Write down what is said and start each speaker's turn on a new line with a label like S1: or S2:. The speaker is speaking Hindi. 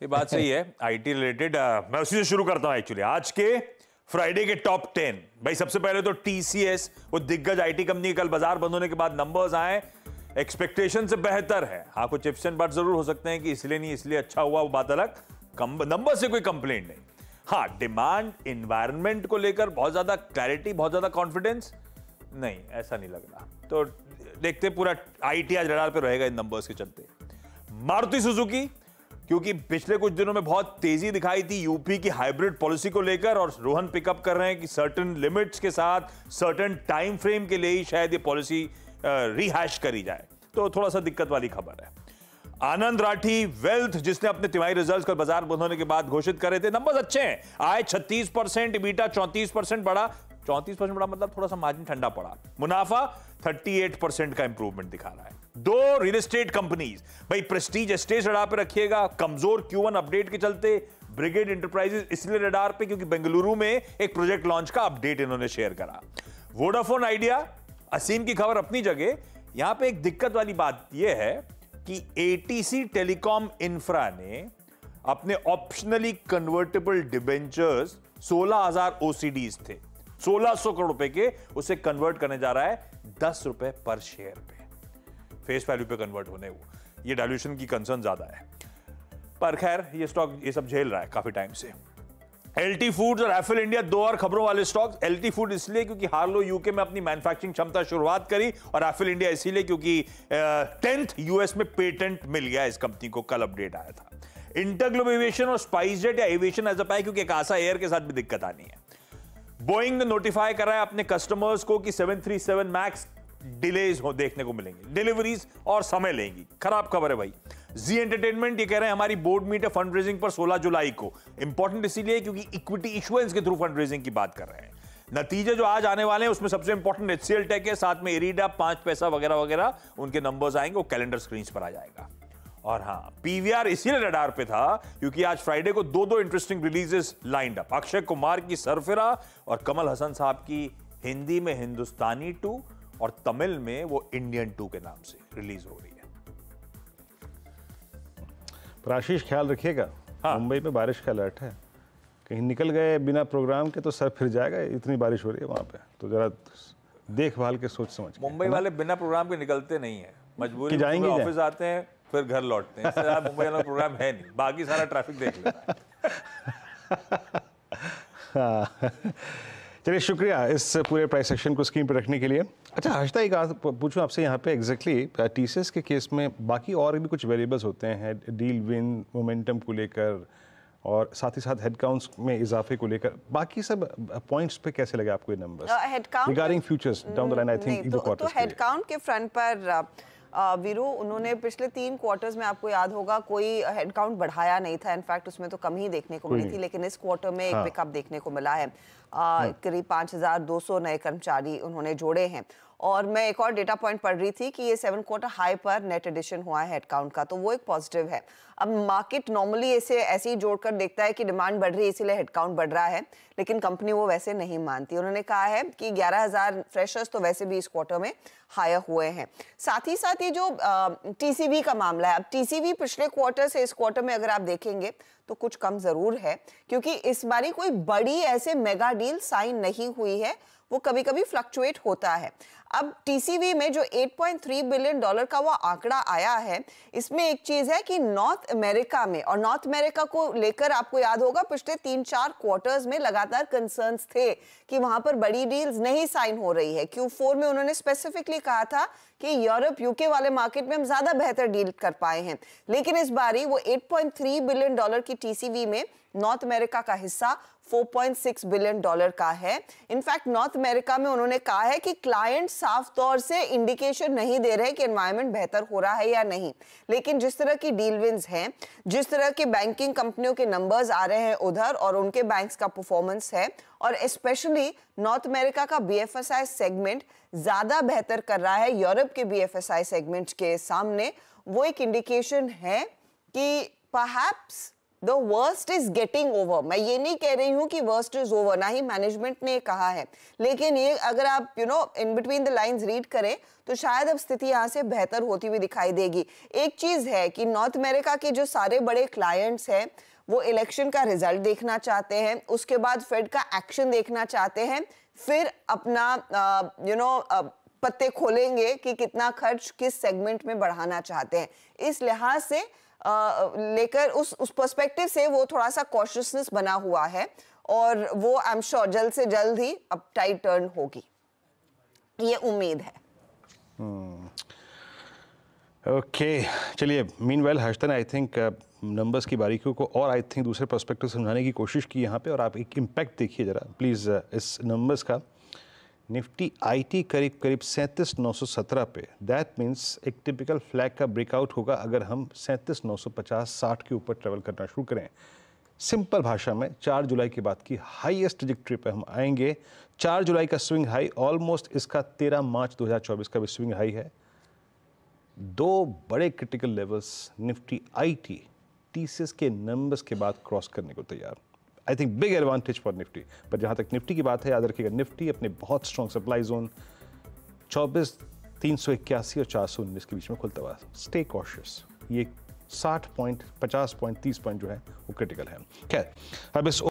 S1: ये बात सही है, आईटी रिलेटेड। मैं उसी से शुरू करता हूं एक्चुअली। आज के फ्राइडे के टॉप 10 भाई, सबसे पहले तो टीसीएस, वो दिग्गज आईटी कंपनी, कल बाजार बंद होने के बाद नंबर्स आए, एक्सपेक्टेशन से बेहतर है। हाँ, कुछ इफ्स एंड बट्स जरूर हो सकते हैं कि इसलिए नहीं इसलिए अच्छा हुआ, वो बात अलग। नंबर से कोई कंप्लेंट नहीं। हाँ, डिमांड इन्वायरमेंट को लेकर बहुत ज्यादा क्लैरिटी, बहुत ज्यादा कॉन्फिडेंस नहीं, ऐसा नहीं लग रहा। तो देखते, पूरा आईटी आज रडार पे रहेगा इन नंबर्स के चलते। मारुति सुजुकी, क्योंकि पिछले कुछ दिनों में बहुत तेजी दिखाई थी यूपी की हाइब्रिड पॉलिसी को लेकर, और रोहन पिकअप कर रहे हैं कि सर्टेन लिमिट्स के साथ सर्टेन टाइम फ्रेम के लिए ही शायद ये पॉलिसी रिहैश करी जाए, तो थोड़ा सा दिक्कत वाली खबर है। आनंद राठी वेल्थ, जिसने अपने तिमाही रिजल्ट्स कल बाजार बंद होने के बाद घोषित करे थे, नंबर्स अच्छे हैं। आय 36%, EBITDA 34% बढ़ा। 34% बढ़ा मतलब थोड़ा सा मार्जिन ठंडा पड़ा। मुनाफा 38% का इंप्रूवमेंट दिखा रहा है। दो रियल एस्टेट कंपनीज, भाई प्रेस्टीज एस्टेट रडार पे रखिएगा। कमजोर Q1 अपडेट के चलते ब्रिगेड एंटरप्राइजेस इसलिए रडार पे क्योंकि बेंगलुरु में एक प्रोजेक्ट लॉन्च का अपडेट इन्होंने शेयर करा। वोडाफोन आइडिया, असीम की खबर अपनी जगह। यहां पे एक दिक्कत वाली बात यह है कि एटीसी टेलीकॉम इंफ्रा ने अपने ऑप्शनली कन्वर्टेबल डिबेंचर्स 16,000 ओसीडीज थे, 1600 करोड़ रुपए के, उसे कन्वर्ट करने जा रहा है 10 रुपए पर शेयर पे, फेस वैल्यू पे कन्वर्ट होने वो। ये डायल्यूशन की कंसर्न ज्यादा है, पर खैर ये स्टॉक ये सब झेल रहा है काफी टाइम से। एलटी फूड्स और एफएल इंडिया, दो और खबरों वाले स्टॉक्स। एलटी फूड इसलिए क्योंकि हार्लो यूके में अपनी मैन्युफैक्चरिंग क्षमता शुरुआत करी, और एफएल इंडिया इसीलिए क्योंकि 10th यूएस में पेटेंट मिल गया इस कंपनी को, कल अपडेट आया था। इंटरग्लोब एविएशन और स्पाइसजेट या एविएशन एज अ पाई, क्योंकि कासा एयर के साथ भी दिक्कत आनी है। बोइंग ने नोटिफाई करा है अपने कस्टमर्स को कि 737 मैक्स डिलेज हो देखने को मिलेंगे, डिलीवरीज और समय लेंगी। खराब खबर है भाई। जी एंटरटेनमेंट ये कह रहे हैं हमारी बोर्ड मीट है फंड रेजिंग पर 16 जुलाई को। इंपॉर्टेंट इसीलिए क्योंकि इक्विटी इशुएंस के थ्रू फंड रेजिंग की बात कर रहे हैं। नतीजे जो आज आने वाले हैं उसमें सबसे इंपॉर्टेंट HCL टेक है, साथ में एरिडा, 5 पैसा वगैरह वगैरह, उनके नंबर्स आएंगे, वो कैलेंडर स्क्रीन पर आ जाएगा। और हाँ, पीवीआर इसीलिए रडार पे था क्योंकि आज फ्राइडे को दो interesting releases lined up. Akshay Kumar की सरफिरा और कमल हसन साहब की हिंदी में हिंदुस्तानी 2 और तमिल में वो इंडियन 2 के नाम से रिलीज हो रही है।
S2: पर आशीष, ख्याल रखिएगा,
S1: हाँ।
S2: मुंबई में बारिश का अलर्ट है, कहीं निकल गए बिना प्रोग्राम के तो सर फिर जाएगा, इतनी बारिश हो रही है वहां पे, तो जरा देखभाल के सोच समझ के।
S1: मुंबई वाले बिना प्रोग्राम के निकलते नहीं है, मजबूरी में
S2: जाएंगे
S1: ऑफिस आते हैं फिर घर लौटते हैं। इससे मुंबई वाला प्रोग्राम है नहीं, बाकी सारा ट्रैफिक देख लेना है।
S2: चलिए, शुक्रिया इस पूरे प्राइस सेक्शन को स्क्रीन पर रखने के लिए। अच्छा हर्षदा, एक पूछूं आपसे यहाँ पे एग्जैक्टली टीसीएस के केस में बाकी और भी कुछ वेरिएबल्स होते हैं, डील विन, मोमेंटम को लेकर और साथ ही साथ हेडकाउंट्स में इजाफे को लेकर, बाकी सब पॉइंट्स पे कैसे लगे आपको ये numbers regarding futures down the line? I think
S3: तो हेडकाउंट के फ्रंट पर वीरू, उन्होंने पिछले 3 क्वार्टर्स में, आपको याद होगा, कोई हेडकाउंट बढ़ाया नहीं था। इनफैक्ट उसमें तो कम ही देखने को मिली थी, लेकिन इस क्वार्टर में एक पिकअप देखने को मिला है। करीब 5,200 नए कर्मचारी उन्होंने जोड़े हैं। और मैं एक और डेटा पॉइंट पढ़ रही थी कि ये 7 क्वार्टर हाई पर नेट एडिशन हुआ है हेडकाउंट का, तो वो एक पॉजिटिव है। अब मार्केट नॉर्मली ऐसे ही जोड़कर देखता है कि डिमांड बढ़ रही है इसीलिए हेडकाउंट बढ़ रहा है, लेकिन कंपनी वो वैसे नहीं मानती। उन्होंने कहा है कि 11,000 फ्रेशर्स तो वैसे भी इस क्वार्टर में हायर हुए हैं। साथ ही साथ ये जो टीसीवी का मामला है, अब टीसीवी पिछले क्वार्टर से इस क्वार्टर में अगर आप देखेंगे तो कुछ कम जरूर है, क्योंकि इस बारी कोई बड़ी ऐसे मेगा डील साइन नहीं हुई है, वो कभी कभी फ्लक्चुएट होता है। अब टीसीवी में जो $8.3 बिलियन का वो आंकड़ा आया है, इसमें एक चीज है कि नॉर्थ अमेरिका में, और नॉर्थ अमेरिका को लेकर आपको याद होगा पिछले 3-4 क्वार्टर्स में लगातार कंसर्न्स थे कि वहां पर बड़ी डील्स नहीं साइन हो रही है। Q4 में उन्होंने स्पेसिफिकली कहा था कि यूरोप यूके वाले मार्केट में हम ज्यादा बेहतर डील कर पाए हैं, लेकिन इस बारी वो $8.3 बिलियन की टीसीवी में नॉर्थ अमेरिका का हिस्सा $4.6 बिलियन का है। इनफैक्ट नॉर्थ अमेरिका में उन्होंने कहा है कि क्लाइंट साफ तौर से इंडिकेशन नहीं दे रहे कि एनवायरनमेंट बेहतर हो रहा है या नहीं, लेकिन जिस तरह की डील विंस हैं, जिस तरह के बैंकिंग कंपनियों के नंबर्स आ रहे हैं उधर, और उनके बैंक्स का परफॉर्मेंस है, और स्पेशली नॉर्थ अमेरिका का बीएफएसआई सेगमेंट ज्यादा बेहतर कर रहा है यूरोप के बीएफएसआई सेगमेंट के सामने, वो एक इंडिकेशन है कि perhaps the worst is getting over. मैं ये नहीं कह रही हूँ कि वर्स्ट इज ओवर, ना ही मैनेजमेंट ने कहा है, लेकिन ये अगर आप in between the lines read करें तो शायद अब स्थिति यहाँ से बेहतर होती हुई दिखाई देगी। एक चीज है कि नॉर्थ अमेरिका के जो सारे बड़े क्लाइंट्स हैं वो इलेक्शन का रिजल्ट देखना चाहते हैं, उसके बाद फेड का एक्शन देखना चाहते हैं, फिर अपना पत्ते खोलेंगे कि कितना खर्च किस सेगमेंट में बढ़ाना चाहते हैं। इस लिहाज से लेकर उस पर्सपेक्टिव से वो थोड़ा सा कॉशियसनेस बना हुआ है और वो आई एम श्योर जल्द से जल्द ही अब टाइट टर्न होगी, ये उम्मीद है।
S2: ओके चलिए, मीनवेल हर्षदा ने आई थिंक नंबर्स की बारीकियों को और आई थिंक दूसरे पर्सपेक्टिव समझाने की कोशिश की यहाँ पे, और आप एक इम्पैक्ट देखिए ज़रा प्लीज़ इस नंबर्स का। निफ्टी आईटी करीब 37,917 पे, दैट मीन्स एक टिपिकल फ्लैग का ब्रेकआउट होगा अगर हम 37,950-60 के ऊपर ट्रेवल करना शुरू करें। सिंपल भाषा में 4 जुलाई के बाद की हाईएस्ट ट्रैजेक्टरी पे हम आएंगे। 4 जुलाई का स्विंग हाई ऑलमोस्ट इसका 13 मार्च 2024 का भी स्विंग हाई है। 2 बड़े critical levels Nifty IT TCS के नंबर्स के बाद क्रॉस करने को तैयार। I think big advantage for Nifty. पर जहाँ तक निफ्टी की बात है, याद रखिएगा निफ्टी अपने बहुत स्ट्रॉन्ग सप्लाई जोन 24,381 और 419 के बीच में खुलता हुआ। स्टे कॉशियस, ये 60 पॉइंट 50 पॉइंट 30 पॉइंट जो है वो क्रिटिकल है। खैर अब इस